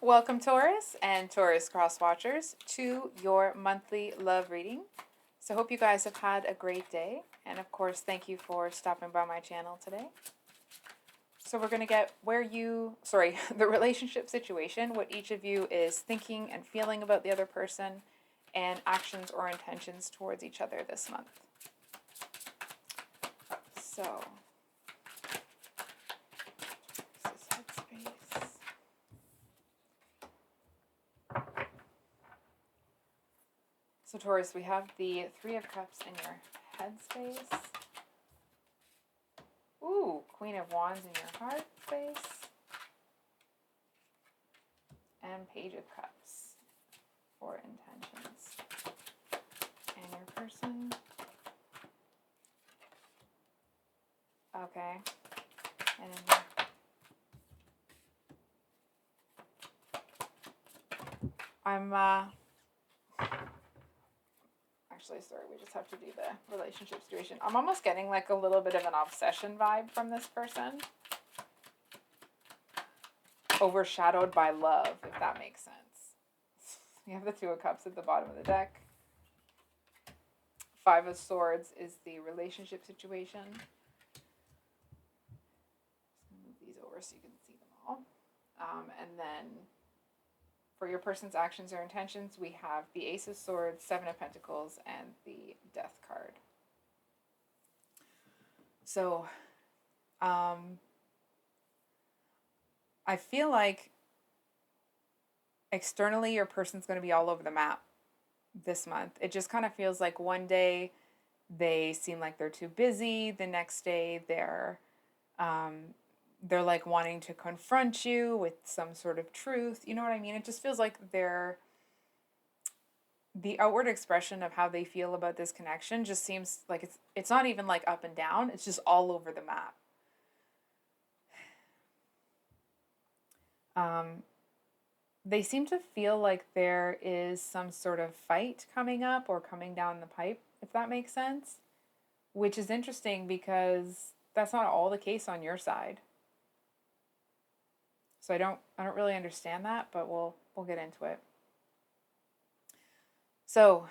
Welcome, Taurus and Taurus cross watchers, to your monthly love reading. So, hope you guys have had a great day, and of course, thank you for stopping by my channel today. So, we're going to get the relationship situation, what each of you is thinking and feeling about the other person, and actions or intentions towards each other this month. So, this is headspace. So, Taurus, we have the Three of Cups in your headspace. Ooh, Queen of Wands in your heart space. And Page of Cups for intentions. And your person. Okay. And I'm actually, sorry, we just have to do the relationship situation. I'm almost getting like a little bit of an obsession vibe from this person. Overshadowed by love, if that makes sense. You have the Two of Cups at the bottom of the deck. Five of Swords is the relationship situation. Just gonna move these over so you can see them all. And then for your person's actions or intentions, we have the Ace of Swords, Seven of Pentacles, and the Death card. So, I feel like externally your person's going to be all over the map this month. It just kind of feels like one day they seem like they're too busy. The next day they're like wanting to confront you with some sort of truth. You know what I mean? It just feels like the outward expression of how they feel about this connection just seems like it's not even like up and down. It's just all over the map. They seem to feel like there is some sort of fight coming up or coming down the pipe, if that makes sense. Which is interesting because that's not all the case on your side. So I don't really understand that, but we'll get into it. So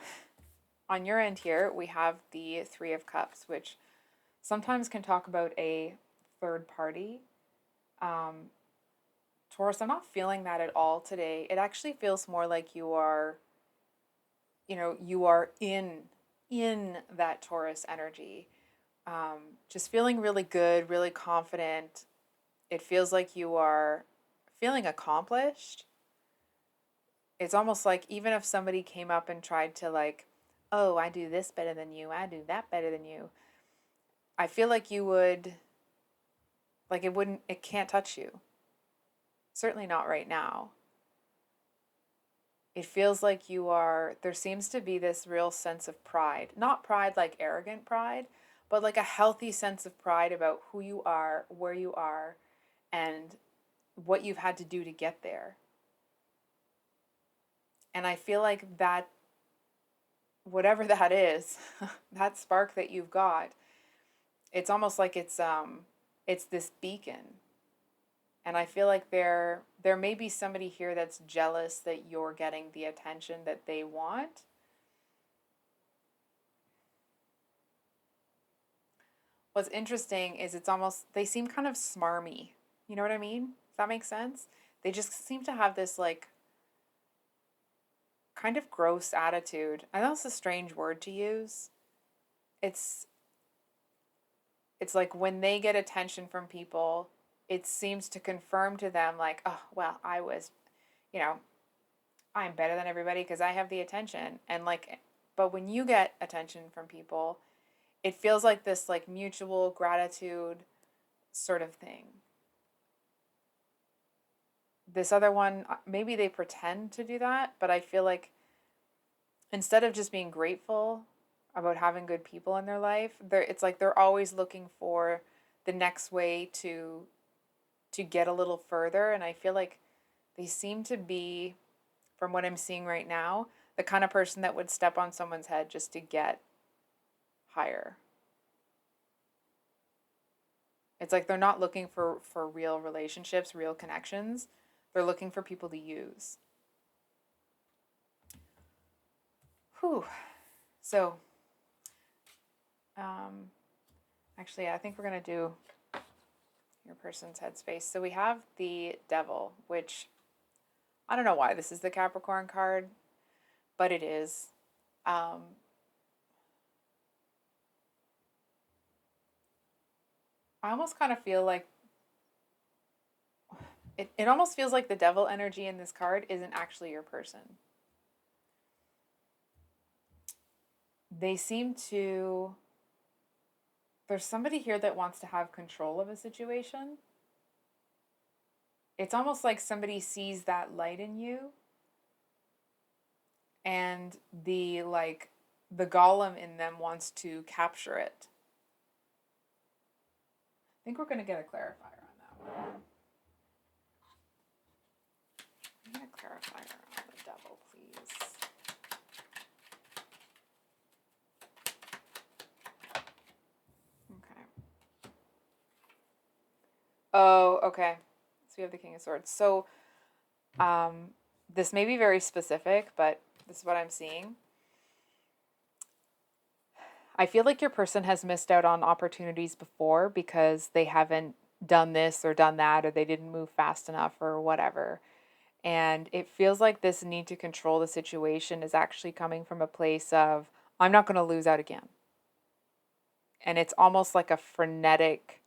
on your end here, we have the Three of Cups, which sometimes can talk about a third party. Taurus, I'm not feeling that at all today. It actually feels more like you are in that Taurus energy. Just feeling really good, really confident. It feels like you are feeling accomplished. It's almost like even if somebody came up and tried to like, oh, I do this better than you, I do that better than you, I feel like you would, like it can't touch you. Certainly not right now. It feels like there seems to be this real sense of pride. Not pride like arrogant pride, but like a healthy sense of pride about who you are, where you are, and what you've had to do to get there. And I feel like that, whatever that is, that spark that you've got, it's almost like it's this beacon. And I feel like there may be somebody here that's jealous that you're getting the attention that they want. What's interesting is they seem kind of smarmy. You know what I mean? Does that make sense? They just seem to have this like kind of gross attitude. I know it's a strange word to use. It's like when they get attention from people, it seems to confirm to them like, oh, well, I'm better than everybody because I have the attention. And like, but when you get attention from people, it feels like this like mutual gratitude sort of thing. This other one, maybe they pretend to do that, but I feel like instead of just being grateful about having good people in their life, it's like they're always looking for the next way to get a little further. And I feel like they seem to be, from what I'm seeing right now, the kind of person that would step on someone's head just to get higher. It's like they're not looking for real relationships, real connections. They're looking for people to use. Whew. So, actually, I think we're going to do your person's headspace. So we have the Devil, which I don't know why this is the Capricorn card, but it is. I almost kind of feel like it almost feels like the Devil energy in this card isn't actually your person. They seem to. There's somebody here that wants to have control of a situation. It's almost like somebody sees that light in you, and the golem in them wants to capture it. I think we're going to get a clarifier on that one. I'm going to clarify on the Devil, please. Okay. Oh, okay. So we have the King of Swords. So, this may be very specific, but this is what I'm seeing. I feel like your person has missed out on opportunities before because they haven't done this or done that, or they didn't move fast enough or whatever. And it feels like this need to control the situation is actually coming from a place of, I'm not going to lose out again. And it's almost like a frenetic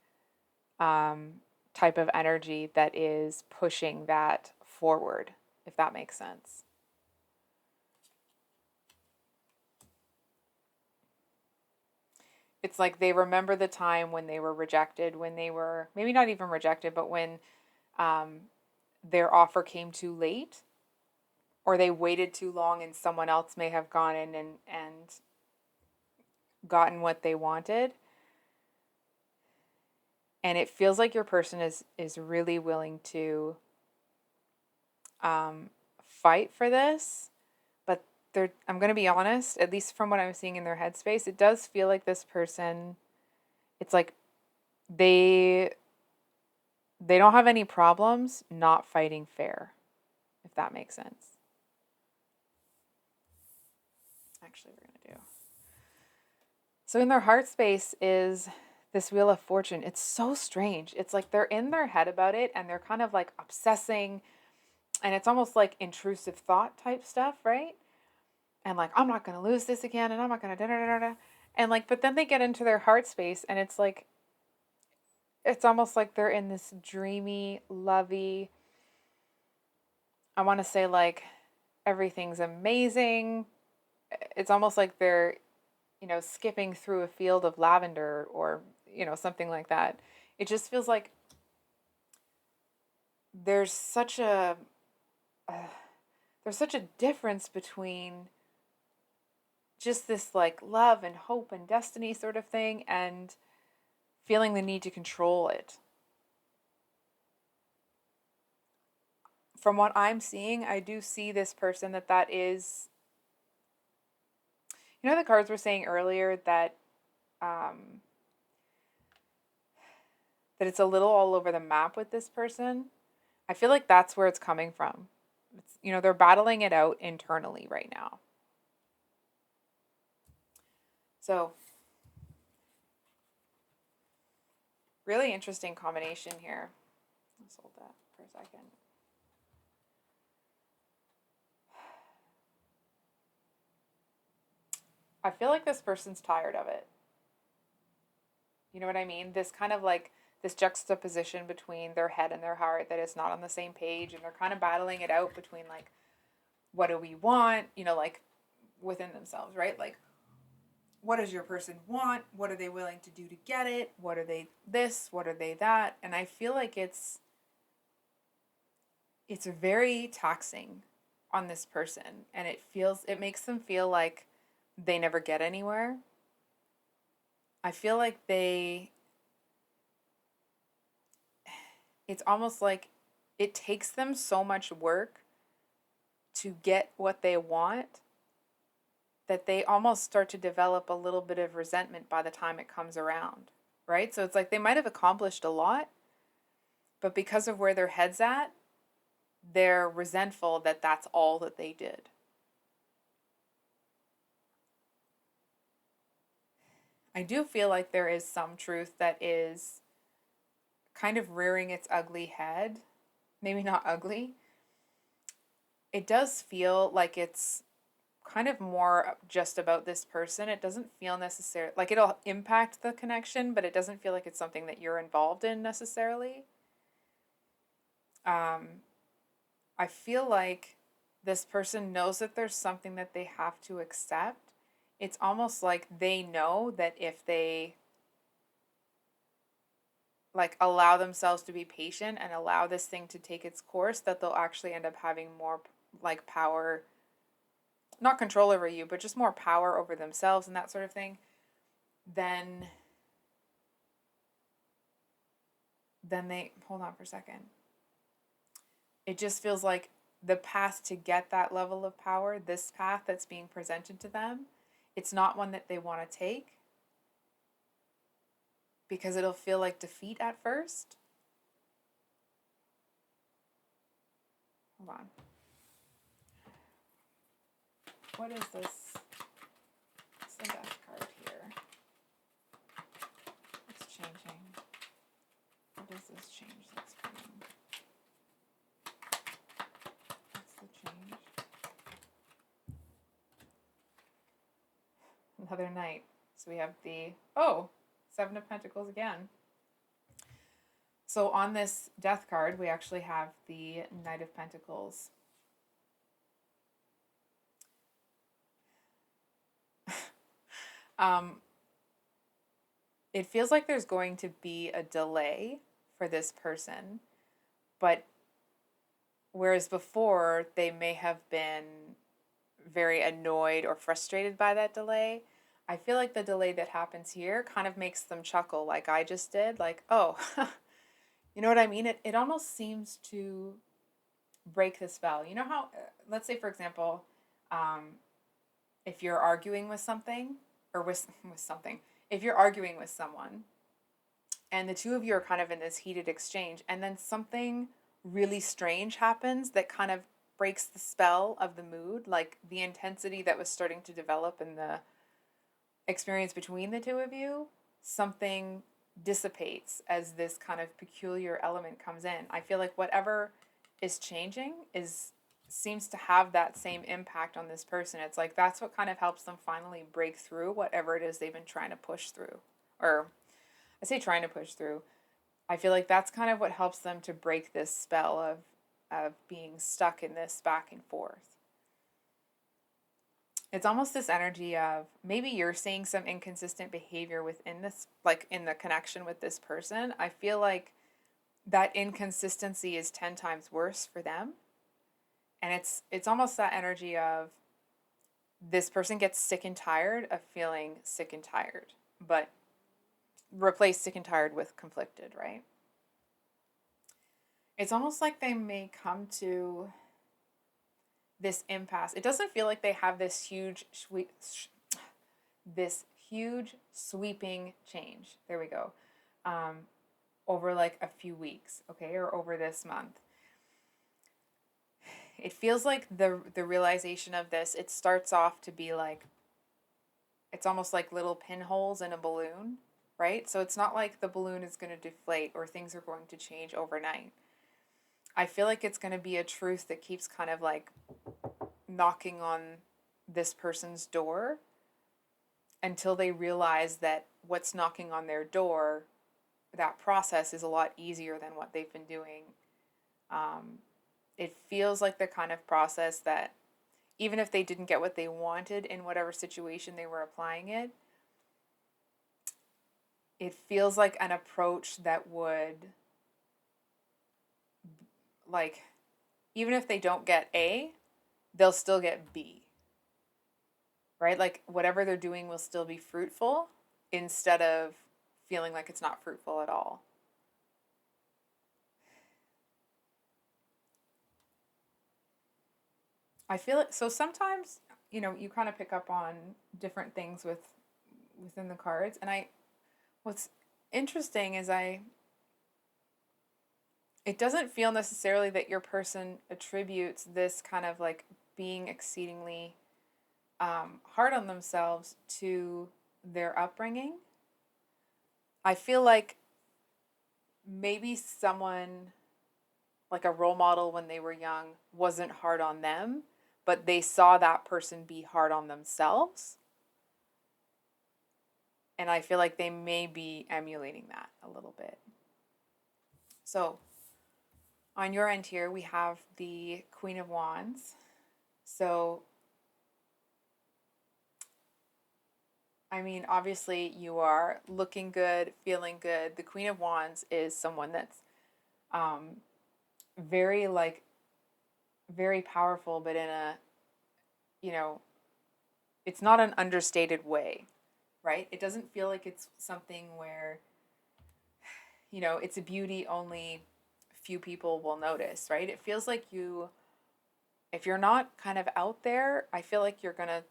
type of energy that is pushing that forward, if that makes sense. It's like they remember the time when they were rejected, when they were maybe not even rejected, but when their offer came too late, or they waited too long and someone else may have gone in and gotten what they wanted. And it feels like your person is really willing to fight for this. But I'm going to be honest, at least from what I'm seeing in their headspace, it does feel like this person, it's like they don't have any problems not fighting fair, if that makes sense. Actually, we're going to do. So in their heart space is this Wheel of Fortune. It's so strange. It's like they're in their head about it and they're kind of like obsessing, and it's almost like intrusive thought type stuff, right? And like, I'm not going to lose this again, and I'm not going to da-da-da-da-da. And like, but then they get into their heart space and it's like, it's almost like they're in this dreamy, lovey, I want to say like everything's amazing. It's almost like they're, skipping through a field of lavender or, something like that. It just feels like there's such a difference between just this like love and hope and destiny sort of thing and feeling the need to control it. From what I'm seeing, I do see this person that is, the cards were saying earlier that that it's a little all over the map with this person. I feel like that's where it's coming from. It's, they're battling it out internally right now. So, really interesting combination here. Let's hold that for a second. I feel like this person's tired of it. You know what I mean? This kind of like this juxtaposition between their head and their heart that is not on the same page, and they're kind of battling it out between like, what do we want? Like within themselves, right? Like, what does your person want? What are they willing to do to get it? What are they this? What are they that? And I feel like it's very taxing on this person, and it makes them feel like they never get anywhere. I feel like it's almost like it takes them so much work to get what they want that they almost start to develop a little bit of resentment by the time it comes around, right? So it's like they might have accomplished a lot, but because of where their head's at, they're resentful that that's all that they did. I do feel like there is some truth that is kind of rearing its ugly head. Maybe not ugly. It does feel like it's kind of more just about this person. It doesn't feel necessary like it'll impact the connection, but it doesn't feel like it's something that you're involved in necessarily. Um, I feel like this person knows that there's something that they have to accept. It's almost like they know that if they like allow themselves to be patient and allow this thing to take its course, that they'll actually end up having more like power, not control over you, but just more power over themselves and that sort of thing, then they hold on for a second. It just feels like the path to get that level of power, this path that's being presented to them, it's not one that they want to take because it'll feel like defeat at first. Hold on. What is this? It's a death card here. It's changing. What does this change that's coming? What's the change? Another knight. So we have the, Seven of Pentacles again. So on this death card, we actually have the Knight of Pentacles. It feels like there's going to be a delay for this person, but whereas before they may have been very annoyed or frustrated by that delay, I feel like the delay that happens here kind of makes them chuckle like I just did, like, oh, you know what I mean? It almost seems to break the spell. You know how, let's say, for example, if you're arguing with something, or with something, if you're arguing with someone and the two of you are kind of in this heated exchange and then something really strange happens that kind of breaks the spell of the mood, like the intensity that was starting to develop in the experience between the two of you, something dissipates as this kind of peculiar element comes in. I feel like whatever is changing seems to have that same impact on this person. It's like that's what kind of helps them finally break through whatever it is they've been trying to push through. Or I say trying to push through. I feel like that's kind of what helps them to break this spell of being stuck in this back and forth. It's almost this energy of maybe you're seeing some inconsistent behavior within this, like in the connection with this person. I feel like that inconsistency is 10 times worse for them. And it's almost that energy of this person gets sick and tired of feeling sick and tired, but replace sick and tired with conflicted, right? It's almost like they may come to this impasse. It doesn't feel like they have this huge sweeping change. There we go. Over like a few weeks, okay, or over this month. It feels like the realization of this, it starts off to be like, it's almost like little pinholes in a balloon, right? So it's not like the balloon is going to deflate or things are going to change overnight. I feel like it's going to be a truth that keeps kind of like knocking on this person's door until they realize that what's knocking on their door, that process is a lot easier than what they've been doing. It feels like the kind of process that even if they didn't get what they wanted in whatever situation they were applying it, it feels like an approach that would, like, even if they don't get A, they'll still get B, right? Like, whatever they're doing will still be fruitful instead of feeling like it's not fruitful at all. I feel it. So sometimes, you kind of pick up on different things within the cards. And what's interesting is it doesn't feel necessarily that your person attributes this kind of like being exceedingly hard on themselves to their upbringing. I feel like maybe someone, like a role model when they were young, wasn't hard on them, but they saw that person be hard on themselves. And I feel like they may be emulating that a little bit. So on your end here, we have the Queen of Wands. So, I mean, obviously, you are looking good, feeling good. The Queen of Wands is someone that's um, very, like, very powerful, but in a, you know, it's not an understated way, right? It doesn't feel like it's something where, it's a beauty only few people will notice, right? It feels like if you're not kind of out there, I feel like you're going to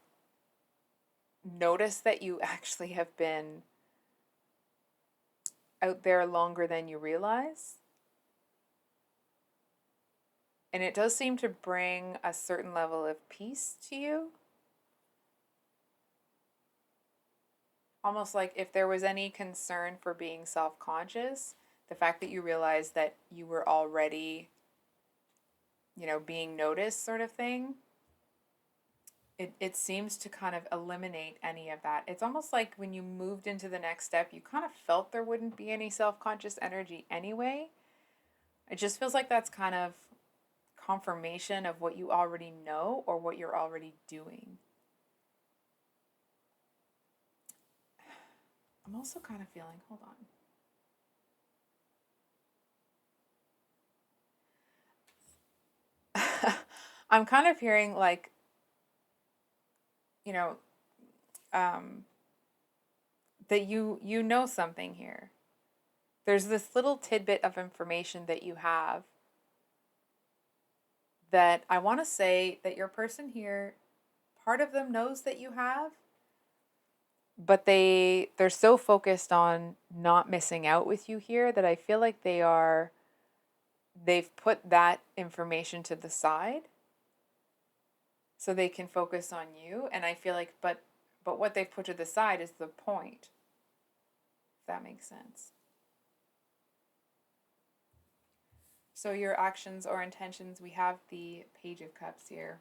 notice that you actually have been out there longer than you realize. And it does seem to bring a certain level of peace to you. Almost like if there was any concern for being self-conscious, the fact that you realized that you were already, being noticed, sort of thing, it seems to kind of eliminate any of that. It's almost like when you moved into the next step, you kind of felt there wouldn't be any self-conscious energy anyway. It just feels like that's kind of confirmation of what you already know or what you're already doing. I'm also kind of feeling, hold on. I'm kind of hearing like, you know, um, that you know something here. There's this little tidbit of information that you have that I want to say that your person here, part of them knows that you have, but they're so focused on not missing out with you here that I feel like they've put that information to the side so they can focus on you. And I feel like but what they've put to the side is the point, if that makes sense. So your actions or intentions, we have the Page of Cups here.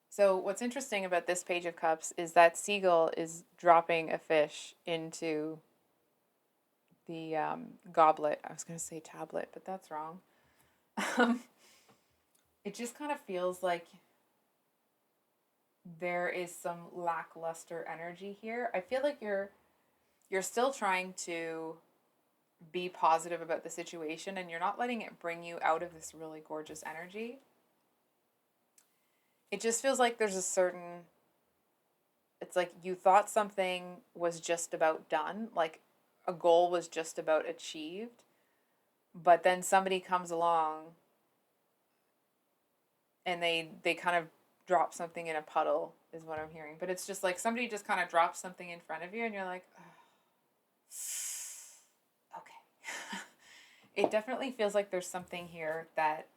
So what's interesting about this Page of Cups is that seagull is dropping a fish into the goblet. I was going to say tablet, but that's wrong. It just kind of feels like there is some lackluster energy here. I feel like you're still trying to be positive about the situation and you're not letting it bring you out of this really gorgeous energy. It just feels like there's a certain, it's like you thought something was just about done, like a goal was just about achieved, but then somebody comes along and they kind of drop something in a puddle is what I'm hearing. But it's just like somebody just kind of drops something in front of you and you're like, oh, okay. It definitely feels like there's something here that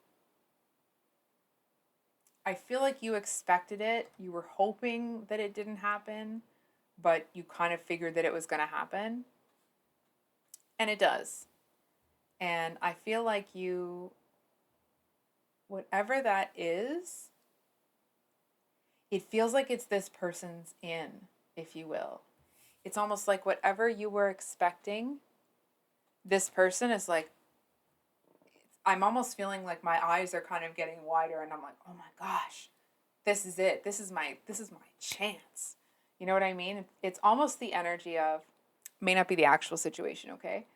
I feel like you expected it. You were hoping that it didn't happen, but you kind of figured that it was going to happen. And it does. And I feel like whatever that is, it feels like it's this person's in, if you will. It's almost like whatever you were expecting, this person is like, I'm almost feeling like my eyes are kind of getting wider and I'm like, oh my gosh, this is it. This is my chance. You know what I mean? It's almost the energy of, may not be the actual situation, okay?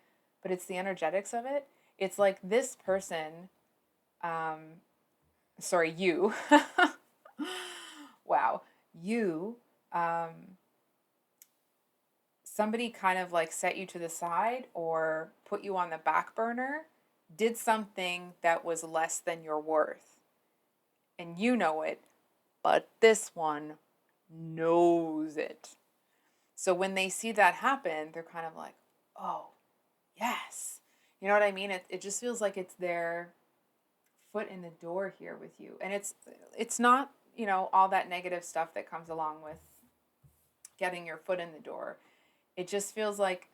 But it's the energetics of it. It's like this person, sorry, you, wow, you, somebody kind of like set you to the side or put you on the back burner, did something that was less than your worth. And you know it, but this one knows it. So when they see that happen, they're kind of like, oh, yes. You know what I mean? It just feels like it's their foot in the door here with you. And it's not, all that negative stuff that comes along with getting your foot in the door. It just feels like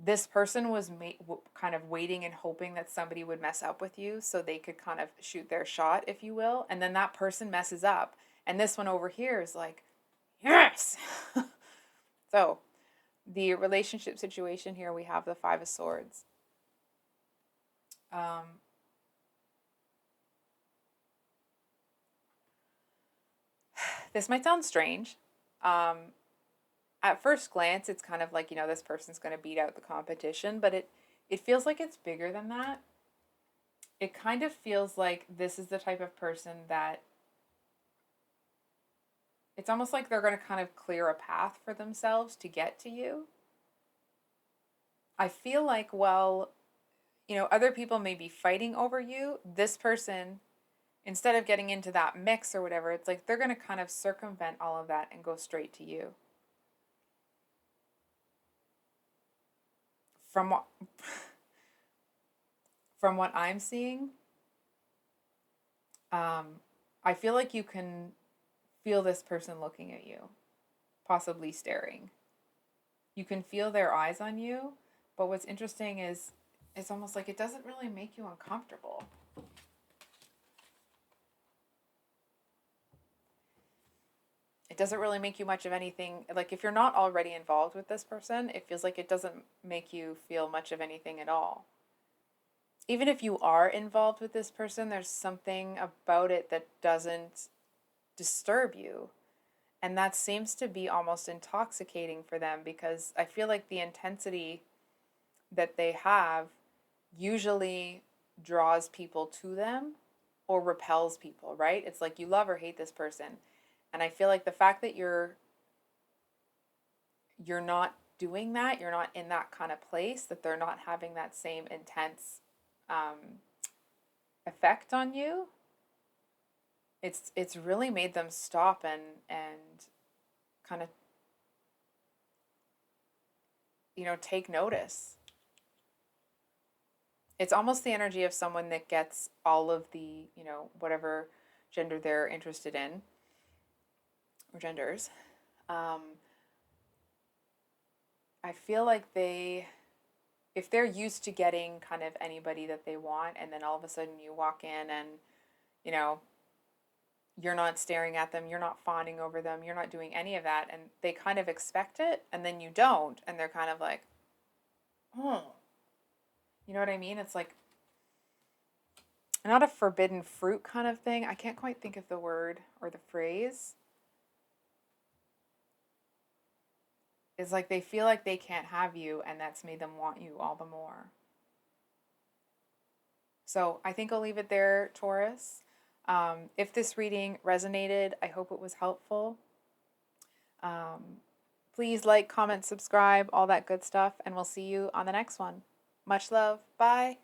this person was kind of waiting and hoping that somebody would mess up with you so they could kind of shoot their shot, if you will. And then that person messes up. And this one over here is like, yes. So the relationship situation here, we have the Five of Swords. This might sound strange. At first glance, it's kind of like, this person's going to beat out the competition, but it feels like it's bigger than that. It kind of feels like this is the type of person that it's almost like they're going to kind of clear a path for themselves to get to you. I feel like, well, other people may be fighting over you. This person, instead of getting into that mix or whatever, it's like they're going to kind of circumvent all of that and go straight to you. From what I'm seeing, I feel like you can feel this person looking at you, possibly staring. You can feel their eyes on you, but what's interesting is it's almost like it doesn't really make you uncomfortable. It doesn't really make you much of anything. Like, if you're not already involved with this person, it feels like it doesn't make you feel much of anything at all. Even if you are involved with this person, there's something about it that doesn't disturb you. And that seems to be almost intoxicating for them, because I feel like the intensity that they have usually draws people to them or repels people, right? It's like you love or hate this person. And I feel like the fact that you're not doing that, you're not in that kind of place, that they're not having that same intense effect on you, it's really made them stop and kind of take notice. It's almost the energy of someone that gets all of the whatever gender they're interested in, or genders. I feel like if they're used to getting kind of anybody that they want, and then all of a sudden you walk in and you're not staring at them, you're not fawning over them, you're not doing any of that, and they kind of expect it, and then you don't, and they're kind of like, oh, you know what I mean? It's like not a forbidden fruit kind of thing. I can't quite think of the word or the phrase. It's like they feel like they can't have you, and that's made them want you all the more. So I think I'll leave it there, Taurus. If this reading resonated, I hope it was helpful. Please like, comment, subscribe, all that good stuff, and we'll see you on the next one. Much love. Bye.